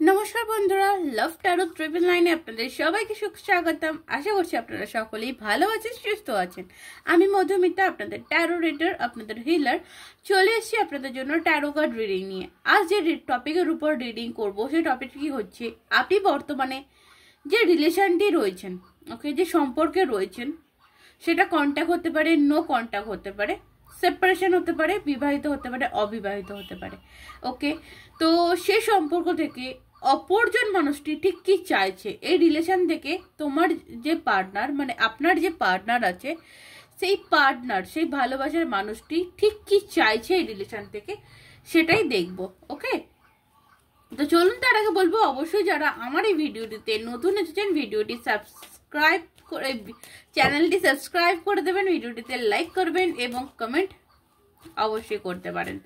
নমস্কার বন্ধুরা, লাভ ট্যারো 999 আপনাদের সবাইকে স্বাগতম। আশা করছি আপনারা সকলেই ভালো আছেন, সুস্থ আছেন। আমি মধুমিতা, আপনাদের ট্যারো রিডার, আপনাদের হিলার। চলে এসেছি আপনাদের জন্য ট্যারো কার্ড রিডিং নিয়ে। আজ যে টপিকের উপর রিডিং করব সেই টপিকটি হচ্ছে আপনি বর্তমানে যে রিলেশনটি রয়েছেন, ওকে, যে সম্পর্কে রয়েছেন, সেটা কন্ট্যাক্ট হতে পারে, নো কন্ট্যাক্ট হতে পারে, সেপারেশন হতে পারে, বিবাহিত হতে পারে, অবিবাহিত হতে পারে। ওকে, তো সে সম্পর্ক থেকে অপরজন মানুষটি ঠিক কি চাইছে, এই রিলেশন থেকে তোমার যে পার্টনার, মানে আপনার যে পার্টনার আছে, সেই পার্টনার, সেই ভালোবাসার মানুষটি ঠিক কি চাইছে এই রিলেশন থেকে, সেটাই দেখব। ওকে, তো চলুন, তার আগে বলবো অবশ্যই যারা আমার এই ভিডিওটিতে নতুন এসেছেন, ভিডিওটি সাবস্ক্রাইব করে, চ্যানেলটি সাবস্ক্রাইব করে দেবেন, ভিডিওটিতে লাইক করবেন এবং কমেন্ট অবশ্যই করতে পারেন।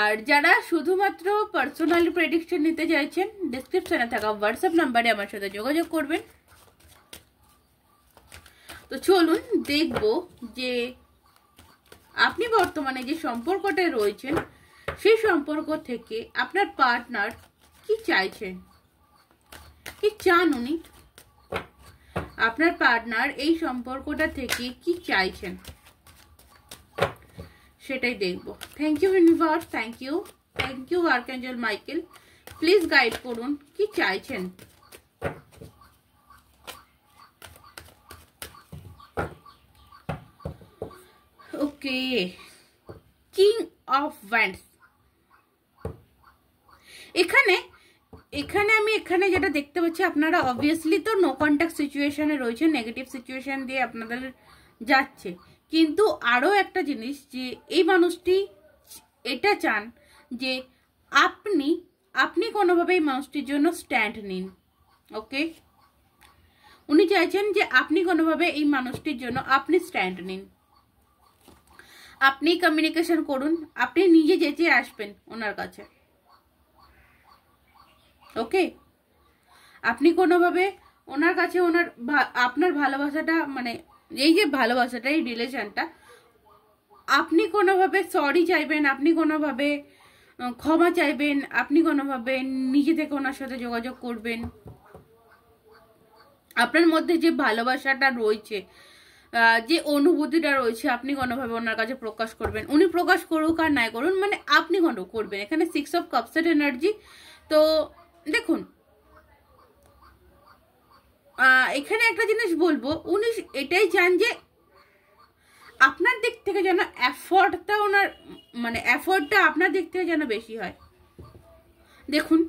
আর যারা শুধুমাত্র পার্সোনালি প্রেডিকশন নিতে চাইছেন, ডেসক্রিপশনে থাকা হোয়াটসঅ্যাপ নাম্বারে আমার সাথে যোগাযোগ করবেন। তো চলুন দেখব যে আপনি বর্তমানে যে সম্পর্কটায় রয়েছেন, সেই সম্পর্ক থেকে আপনার পার্টনার কি চাইছেন, কি চান উনি, আপনার পার্টনার এই সম্পর্কটা থেকে কি চাইছেন, সেটাই দেখবো। Thank you universe, thank you archangel Michael, please guide করুন কি চাইছেন। Okay, king of wands. এখানে আমি যেটা দেখতে পাচ্ছি, আপনারা অবভিয়াসলি তো নো কন্ট্যাক্ট সিচুয়েশনে রয়েছেন, নেগেটিভ সিচুয়েশন দিয়ে আপনাদের যাচ্ছে। কিন্তু আরো একটা জিনিস, যে এই মানুষটি এটা চান যে আপনি কোনোভাবে এই মানুষটির জন্য স্ট্যান্ড নিন। ওকে, উনি চাইছেন যে আপনি কোনোভাবে এই মানুষটির জন্য আপনি স্ট্যান্ড নিন, আপনি কমিউনিকেশন করুন, আপনি নিজে যেতে আসবেন ওনার কাছে। ওকে, আপনি কোনোভাবে ওনার কাছে আপনার ভালোবাসাটা, মানে এই যে ভালোবাসাটা, এই রিলেশনটা, আপনি কোনোভাবে সরি চাইবেন, আপনি কোনোভাবে ক্ষমা চাইবেন, আপনি কোনোভাবে নিজে থেকে ওনার সাথে যোগাযোগ করবেন। আপনার মধ্যে যে ভালোবাসাটা রয়েছে, যে অনুভূতিটা রয়েছে, আপনি কোনোভাবে ওনার কাছে প্রকাশ করবেন। উনি প্রকাশ করুক আর নাই করুন, মানে আপনি কোনো করবেন। এখানে 6 অফ কাপসের এনার্জি। তো দেখুন, এখানে একটা জিনিস বলবো, উনি এটাই চান যে আপনার দিক থেকে যেন এফোর্টটা আপনার দিক থেকে যেন বেশি হয়। দেখুন,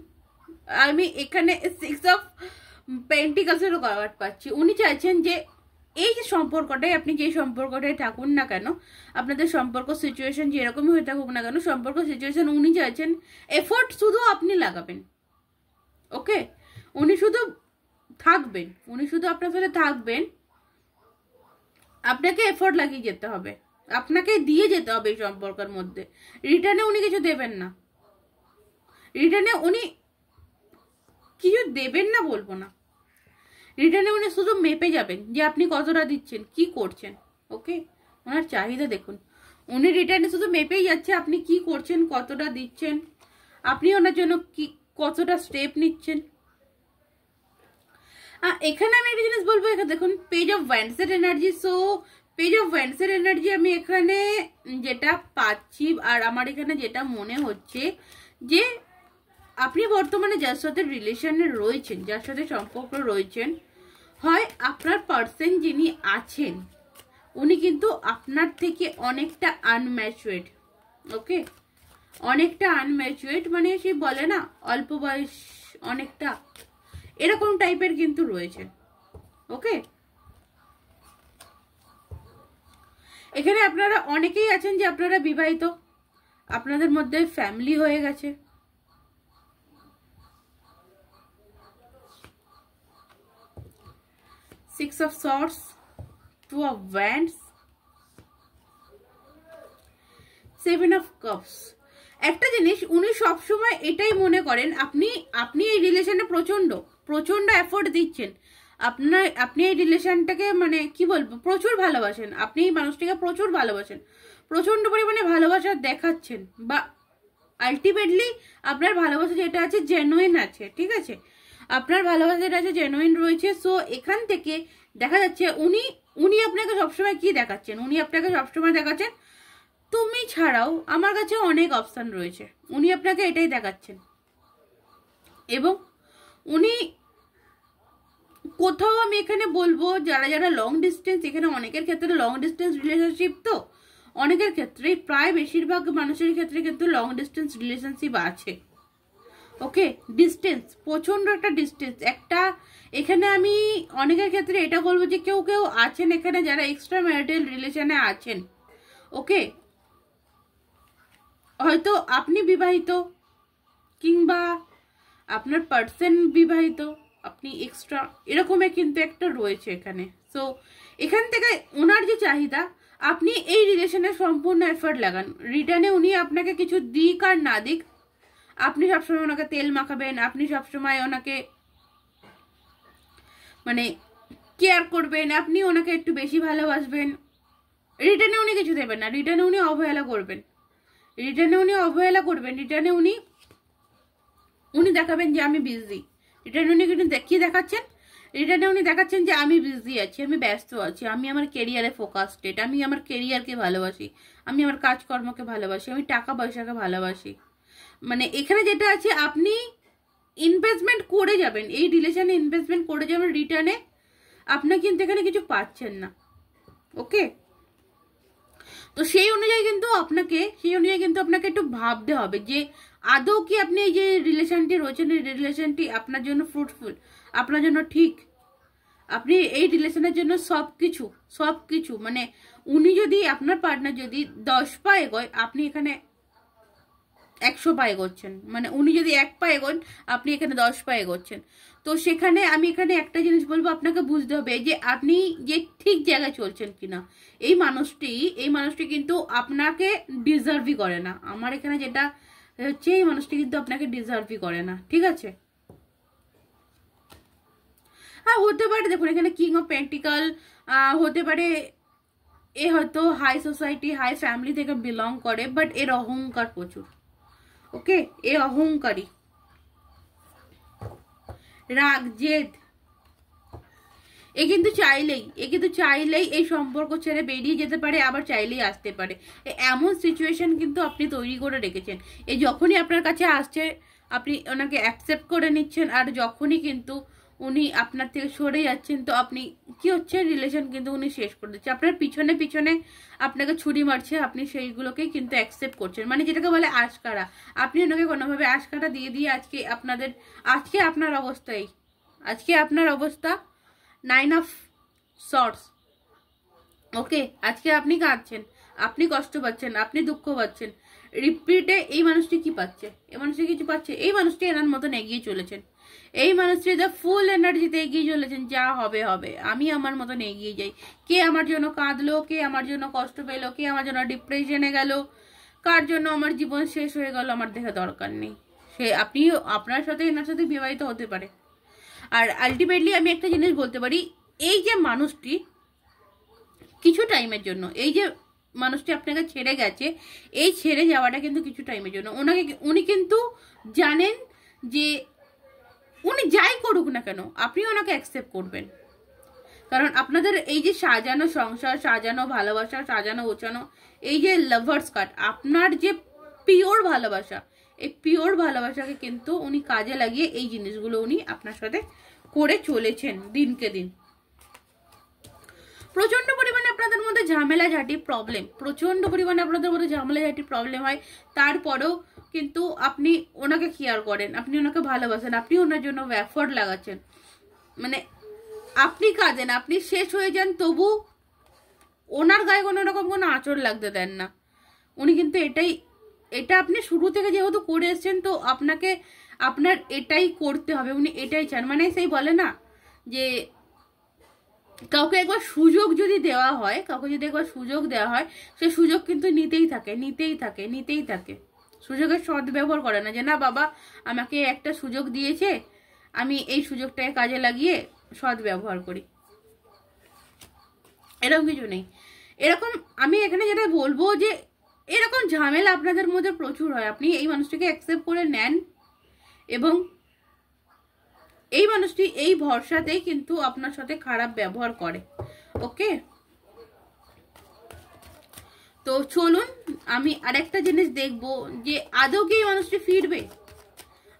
আমি এখানে 6 অফ পেন্টিকালসেরও কার্ড পাচ্ছি। উনি চাইছেন যে এই যে সম্পর্কটাই, আপনি যে সম্পর্কটাই থাকুন না কেন, আপনাদের সম্পর্ক সিচুয়েশন যেরকমই হয়ে থাকুক না কেন, সম্পর্ক সিচুয়েশন উনি চাইছেন এফোর্ট শুধু আপনি লাগাবেন। ওকে, উনি শুধু থাকবেন, উনি শুধু আপনার সাথে থাকবেন, আপনাকে এফোর্ট লাগিয়ে যেতে হবে, আপনাকে দিয়ে যেতে হবে এই সম্পর্কের মধ্যে। রিটার্নে উনি কিছু দেবেন না, রিটার্নে উনি কিছু দেবেন না বলবো না, রিটার্নে উনি শুধু মেপে যাবেন যে আপনি কতটা দিচ্ছেন, কি করছেন। ওকে, ওনার চাহিদা দেখুন, উনি রিটার্নে শুধু মেপেই যাচ্ছে আপনি কি করছেন, কতটা দিচ্ছেন, আপনি ওনার জন্য কি কতটা স্টেপ নিচ্ছেন। এখানে আমি একটা জিনিস বলবো, এখানে দেখুন পেজ অফ ওয়ান্ডসের এনার্জি। সো পেজ অফ ওয়ান্ডসের এনার্জি আমি এখানে যেটা পাচ্ছি, আর আমার এখানে যেটা মনে হচ্ছে, যে আপনি বর্তমানে যার সাথে রিলেশনে রয়েছেন, যার সাথে সম্পর্ক রয়েছেন, হয় আপনার পার্সন যিনি আছেন উনি কিন্তু আপনার থেকে অনেকটা আনম্যাচুয়েড। ওকে, অনেকটা আনম্যাচুয়েড, মানে সে বলে না অল্প বয়স, অনেকটা এরকম টাইপের কিন্তু রয়েছে। ওকে, এখানে আপনারা অনেকেই আছেন যে আপনারা বিবাহিত, আপনাদের মধ্যে ফ্যামিলি হয়ে গেছে। Six of sorts, 2 of wands, 7 of cups. একটা জিনিস উনি সবসময় এটাই মনে করেন, আপনি এই রিলেশনে প্রচন্ড এফোর্ট দিচ্ছেন, আপনি এই রিলেশনটাকে, মানে কি বলবো, প্রচুর ভালোবাসেন, আপনি এই মানুষটিকে প্রচুর ভালোবাসেন, প্রচন্ড পরিমাণে ভালোবাসা দেখাচ্ছেন, বা আলটিমেটলি আপনার ভালোবাসা যেটা আছে জেনুইন আছে, ঠিক আছে, আপনার ভালোবাসা যেটা আছে জেনুইন রয়েছে। সো এখান থেকে দেখা যাচ্ছে উনি আপনাকে সবসময় কি দেখাচ্ছেন, উনি আপনাকে সবসময় দেখাচ্ছেন তুমি ছাড়াও আমার কাছে অনেক অপশন রয়েছে, উনি আপনাকে এটাই দেখাচ্ছেন। এবং উনি কোথাও, আমি এখানে বলবো যারা যারা লং ডিস্টেন্স, এখানে অনেকের ক্ষেত্রে লং ডিস্টেন্স রিলেশনশিপ, তো অনেকের ক্ষেত্রে প্রায় বেশিরভাগ মানুষের ক্ষেত্রে কিন্তু লং ডিস্টেন্স রিলেশনশিপ আছে। ওকে, ডিস্টেন্স, প্রচন্ড একটা ডিস্টেন্স একটা। এখানে আমি অনেকের ক্ষেত্রে এটা বলবো যে কেউ কেউ আছেন এখানে যারা এক্সট্রা ম্যারিটাল রিলেশনে আছেন। ওকে, হয়তো আপনি বিবাহিত কিংবা আপনার পার্সন বিবাহিত, আপনি এক্সট্রা, এরকমই কিন্তু একটা রয়েছে এখানে। সো এখান থেকে ওনার যে চাহিদা, আপনি এই রিলেশনে সম্পূর্ণ এফর্ট লাগান, রিটার্নে উনি আপনাকে কিছু দিক আর না দিক, আপনি সবসময় ওনাকে তেল মাখাবেন, আপনি সবসময় ওনাকে মানে কেয়ার করবেন, আপনি ওনাকে একটু বেশি ভালোবাসবেন। রিটার্নে উনি কিছু দেবেন না, রিটার্নে উনি অবহেলা করবেন, রিটার্নে উনি দেখাবেন যে আমি বিজি। রিটার্নে উনি কিন্তু কি দেখাচ্ছেন, রিটার্নে উনি দেখাচ্ছেন যে আমি বিজি আছি, আমি ব্যস্ত আছি, আমি আমার কেরিয়ারে ফোকাসড, আমি আমার কেরিয়ারকে ভালোবাসি, আমি আমার কাজকর্মকে ভালোবাসি, আমি টাকা পয়সাকে ভালোবাসি। মানে এখানে যেটা আছে, আপনি ইনভেস্টমেন্ট করে যাবেন, এই রিলেশনে ইনভেস্টমেন্ট করে যাবেন, রিটার্নে আপনি কিন্তু এখানে কিছু পাচ্ছেন না। ওকে, তো সেই অনুযায়ী কিন্তু আপনাকে একটু ভাবতে হবে যে আদৌ কি আপনি এই যে রিলেশনটি রয়েছেন, এই রিলেশনটি আপনার জন্য ফ্রুটফুল, আপনার জন্য ঠিক, আপনি এই রিলেশনের জন্য সবকিছু মানে উনি যদি, আপনার পার্টনার যদি 10 পা এগোয়, আপনি এখানে 100 পা এগোচ্ছেন, মানে উনি যদি 1 পা এগোন, আপনি এখানে 10 পা এগোচ্ছেন। তো সেখানে আমি এখানে একটা জিনিস বলবো, আপনাকে বুঝতে হবে যে আপনি যে ঠিক জায়গায় চলছেন কিনা। এই মানুষটি কিন্তু আপনাকে ডিজার্ভই করে না, আমার এখানে যেটা হচ্ছে, এই মানুষটি কিন্তু আপনাকে ডিজার্ভই করে না, ঠিক আছে। হ্যাঁ, হতে পারে, দেখুন এখানে কিং অফ পেন্টিকল হতে পারে, এ হয়তো হাই সোসাইটি, হাই ফ্যামিলি থেকে বিলং করে, বাট এর অহংকার প্রচুর। ওকে, এ অহংকারী, রাগ, জেদ, এ কিন্তু চাইলেই এই সম্পর্ক ছেড়ে বেরিয়ে যেতে পারে, আবার চাইলেই আসতে পারে। এমন সিচুয়েশন কিন্তু আপনি তৈরি করে রেখেছেন। এই যখনই আপনার কাছে আসছে, আপনি ওনাকে অ্যাকসেপ্ট করে নিচ্ছেন, আর যখনই কিন্তু উনি আপনার থেকে সরে যাচ্ছেন, তো আপনি কি হচ্ছে, রিলেশন কিন্তু উনি শেষ করে দিচ্ছে, আপনার পিছনে আপনাকে ছুরি মারছে, আপনি সেইগুলোকেই কিন্তু অ্যাকসেপ্ট করছেন, মানে যেটাকে বলে আশকারা। আপনি ওনাকে কোনোভাবে আশকারা দিয়ে আজকে আপনার অবস্থা 9 অফ সর্টস। ওকে, আজকে আপনি কাঁদছেন, আপনি কষ্ট পাচ্ছেন, আপনি দুঃখ পাচ্ছেন, রিপিটে এই মানুষটি কি পাচ্ছে, এই মানুষটি এনার মতন এগিয়ে চলেছেন, এই মানুষটি যা ফুল এনার্জিতে এগিয়ে চলেছেন, যা হবে হবে, আমি আমার মতন এগিয়ে যাই। কে আমার জন্য কাঁদলো, কে আমার জন্য কষ্ট পেলো, কে আমার জন্য ডিপ্রেশনে গেল, কার জন্য আমার জীবন শেষ হয়ে গেল, আমার দেখে দরকার নেই। সে আপনার সাথে এনার সাথে বিবাহিত হতে পারে। আর আলটিমেটলি আমি একটা জিনিস বলতে পারি, এই যে মানুষটি কিছু টাইমের জন্য, এই যে মানুষটি আপনাকে ছেড়ে গেছে, এই ছেড়ে যাওয়াটা কিন্তু কিছু টাইমের জন্য। উনি কিন্তু জানেন যে উনি যাই করুক না কেন, আপনি ওনাকে অ্যাকসেপ্ট করবেন, কারণ আপনাদের এই যে সাজানো সংসার, সাজানো ভালোবাসা, সাজানো গোছানো, এই যে লাভার্স কাট, আপনার যে পিওর ভালোবাসা, এই পিওর ভালোবাসাকে কিন্তু উনি কাজে লাগিয়ে এই জিনিসগুলো উনি আপনার সাথে করে চলেছেন দিনকে দিন। প্রচন্ড পরিমাণে আপনাদের মধ্যে ঝামেলাঝাটি প্রবলেম হয়, তারপরেও কিন্তু আপনি ওনাকে কেয়ার করেন, আপনি ওনাকে ভালোবাসেন, আপনি ওনার জন্য এফর্ট লাগাচ্ছেন, মানে আপনি কাঁদেন, আপনি শেষ হয়ে যান, তবু ওনার গায়ে কোনো রকম কোনো আঁচড় লাগতে দেন না। উনি কিন্তু এটা আপনি শুরু থেকে যেহেতু করে এসছেন, তো আপনার এটাই করতে হবে, উনি এটাই চান। মানে সেই বলে না যে কাউকে একবার সুযোগ যদি দেওয়া হয়, সে সুযোগ কিন্তু নিতেই থাকে, সুযোগের সদ্ব্যবহার করে না, যে না বাবা আমাকে একটা সুযোগ দিয়েছে, আমি এই সুযোগটাকে কাজে লাগিয়ে সদ্ব্যবহার করি, এরকম কিছু নেই। এরকম আমি এখানে যেটা বলবো যে এরকম ঝামেলা আপনাদের মধ্যে প্রচুর হয়, আপনি এই মানুষটিকে অ্যাকসেপ্ট করে নেন এবং এই মানুষটি এই ভরসাতেই কিন্তু আপনার সাথে খারাপ ব্যবহার করে। ওকে, তো চলুন আমি আরেকটা জিনিস দেখবো যে আদৌ কি এই মানুষটি ফিরবে,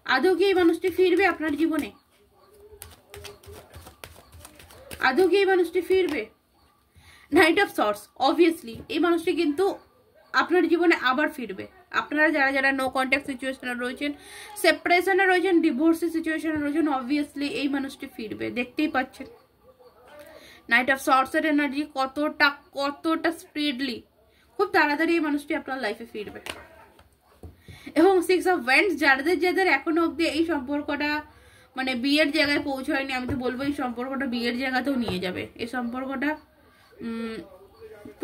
আদৌ কি এই মানুষটি ফিরবে আপনার জীবনে, আদৌ কি এই মানুষটি ফিরবে। নাইট অফ সর্টস, অবভিয়াসলি এই মানুষটি কিন্তু আপনার জীবনে আবার ফিরবে। আপনারা যারা যারা নো কন্ট্যাক্ট সিচুয়েশনে রয়েছেন, সেপারেশনে রয়েছেন, ডিভোর্সের সিচুয়েশনে রয়েছেন, অবভিয়াসলি এই মানুষটি ফিরবে, দেখতেই পাচ্ছেন নাইট অফ সর্টসের এনার্জি কতটা স্পিডলি, খুব তাড়াতাড়ি এই মানুষটি আপনার লাইফে ফিরবে। এবং 6 অফ ওয়ান্ডস, যাদের এখনো অব্দি এই সম্পর্কটা মানে বিয়ের জায়গায় পৌঁছায়নি, আমি তো বলবো এই সম্পর্কটা বিয়ের জায়গাতেও নিয়ে যাবে। এই সম্পর্কটা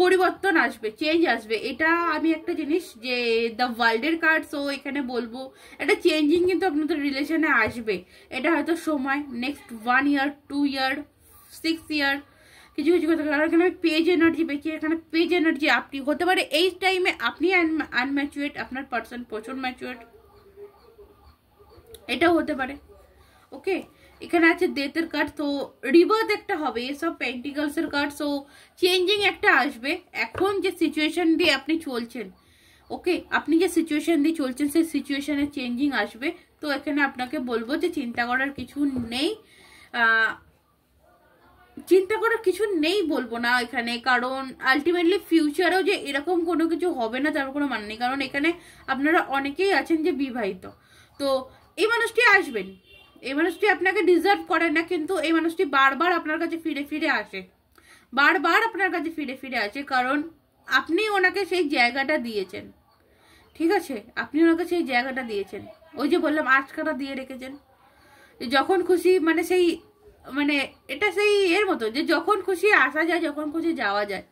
পরিবর্তন আসবে, চেঞ্জ আসবে। এটা আমি একটা জিনিস যে দ্য ওয়ার্ল্ডের কার্ড, সো এখানে বলবো একটা চেঞ্জিং কিন্তু আপনাদের রিলেশনে আসবে। এটা হয়তো সময়, নেক্সট 1 ইয়ার, 2 ইয়ার, 6 ইয়ার, কিছু কিছু কথা। কারণ এখানে আমি পেজ এনার্জি পেয়েছি, এখানে পেজ এনার্জি আপনি হতে পারে এই টাইমে আপনি আনম্যাচুয়েড, আপনার পার্সন প্রচুর ম্যাচুয়েড, এটাও হতে পারে। ওকে, এখানে আছে ডেথের কার্ড, তো রিবার্থ একটা হবে, এসব পেন্টিকলস এর কার্ড, সো চেঞ্জিং একটা আসবে। এখন যে সিচুয়েশন দিয়ে আপনি চলছেন, ওকে, আপনি যে সিচুয়েশন দিয়ে চলছেন সেই সিচুয়েশনে চেঞ্জিং আসবে। তো এখানে আপনাকে বলবো যে চিন্তা করার কিছু নেই, চিন্তা করার কিছু নেই বলবো না এখানে, কারণ আলটিমেটলি ফিউচারেও যে এরকম কোনো কিছু হবে না তার কোনো মানে নেই। কারণ এখানে আপনারা অনেকেই আছেন যে বিবাহিত, তো এই মানুষটি আসবেন, এই মানুষটি আপনাকে ডিজার্ভ করে না, কিন্তু এই মানুষটি বারবার আপনার কাছে ফিরে ফিরে আসে, বারবার আপনার কাছে ফিরে ফিরে আসে, কারণ আপনি ওনাকে সেই জায়গাটা দিয়েছেন। ঠিক আছে, আপনি ওনাকে সেই জায়গাটা দিয়েছেন, ওই যে বললাম আটকাটা দিয়ে রেখেছেন, যখন খুশি মানে সেই মানে এটা সেই এর মতো যে যখন খুশি আসা যায়, যখন খুশি যাওয়া যায়।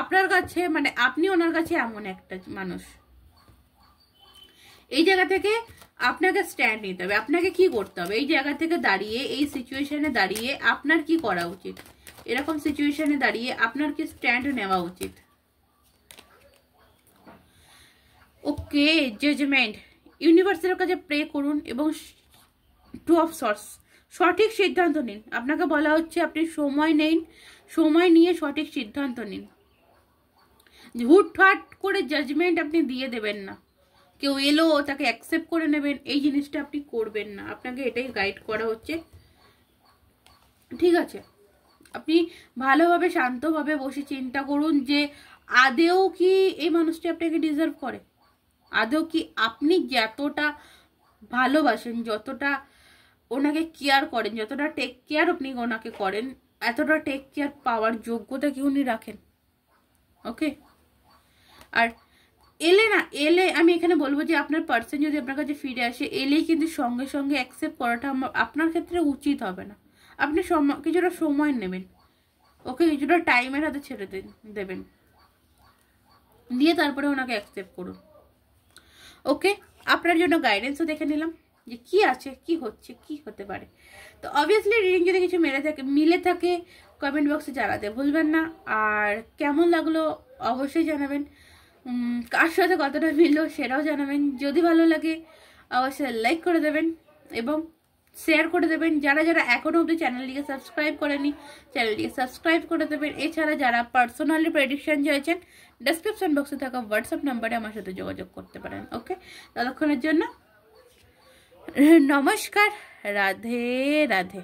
আপনার কাছে মানে আপনি ওনার কাছে এমন একটা মানুষ, এই জায়গা থেকে আপনাকে স্ট্যান্ড নিতে হবে। আপনাকে কি করতে হবে এই জায়গা থেকে দাঁড়িয়ে, এই সিচুয়েশনে দাঁড়িয়ে আপনার কি করা উচিত, এরকম সিচুয়েশনে দাঁড়িয়ে আপনার কি স্ট্যান্ড নেওয়া উচিত। ওকে, জাজমেন্ট, ইউনিভার্সের কাছে প্রে করুন এবং 2 অফ সর্টস, সঠিক সিদ্ধান্ত নিন। আপনাকে বলা হচ্ছে আপনি সময় নিন, সময় নিয়ে সঠিক সিদ্ধান্ত নিন। হুটহাট করে জাজমেন্ট আপনি দিয়ে দেবেন না, কেউ এলো তাকে অ্যাকসেপ্ট করে নেবেন, এই জিনিসটা আপনি করবেন না। আপনাকে এটাই গাইড করা হচ্ছে, ঠিক আছে। আপনি ভালোভাবে শান্তভাবে বসে চিন্তা করুন যে আদেও কি এই মানুষটি আপনাকে ডিজার্ভ করে, আদেও কি আপনি যতটা ভালোবাসেন, যতটা ওনাকে কেয়ার করেন, যতটা টেক কেয়ার আপনি ওনাকে করেন, এতটা টেক কেয়ার পাওয়ার যোগ্যতা কি উনি রাখেন। ওকে, আর এলে আমি এখানে বলবো যে আপনার পার্সন যদি আপনার কাছে ফিরে আসে, এলেই কিন্তু সঙ্গে সঙ্গে অ্যাকসেপ্ট করাটা আপনার ক্ষেত্রে উচিত হবে না। আপনি কিছুটা সময় নেবেন, ওকে, কিছুটা টাইমের হাতে ছেড়ে দেবেন, দিয়ে তারপরে ওনাকে অ্যাকসেপ্ট করুন। ওকে, আপনার জন্য গাইডেন্সও দেখে নিলাম যে কি আছে, কি হচ্ছে, কি হতে পারে। তো অবভিয়াসলি রিডিং যদি কিছু মিলে থাকে কমেন্ট বক্সে জানাতে ভুলবেন না। আর কেমন লাগলো অবশ্যই জানাবেন, কার সাথে কতটা মিললো সেটাও জানাবেন। যদি ভালো লাগে অবশ্যই লাইক করে দেবেন এবং শেয়ার করে দেবেন। যারা যারা এখনো অবধি চ্যানেলটিকে সাবস্ক্রাইব করেনি চ্যানেলটিকে সাবস্ক্রাইব করে দেবেন। এছাড়া যারা পার্সোনালি প্রেডিকশন চাইছেন ডেসক্রিপশন বক্সে থাকা হোয়াটসঅ্যাপ নাম্বারে আমার সাথে যোগাযোগ করতে পারেন। ওকে, ততক্ষণের জন্য নমস্কার, রাধে রাধে।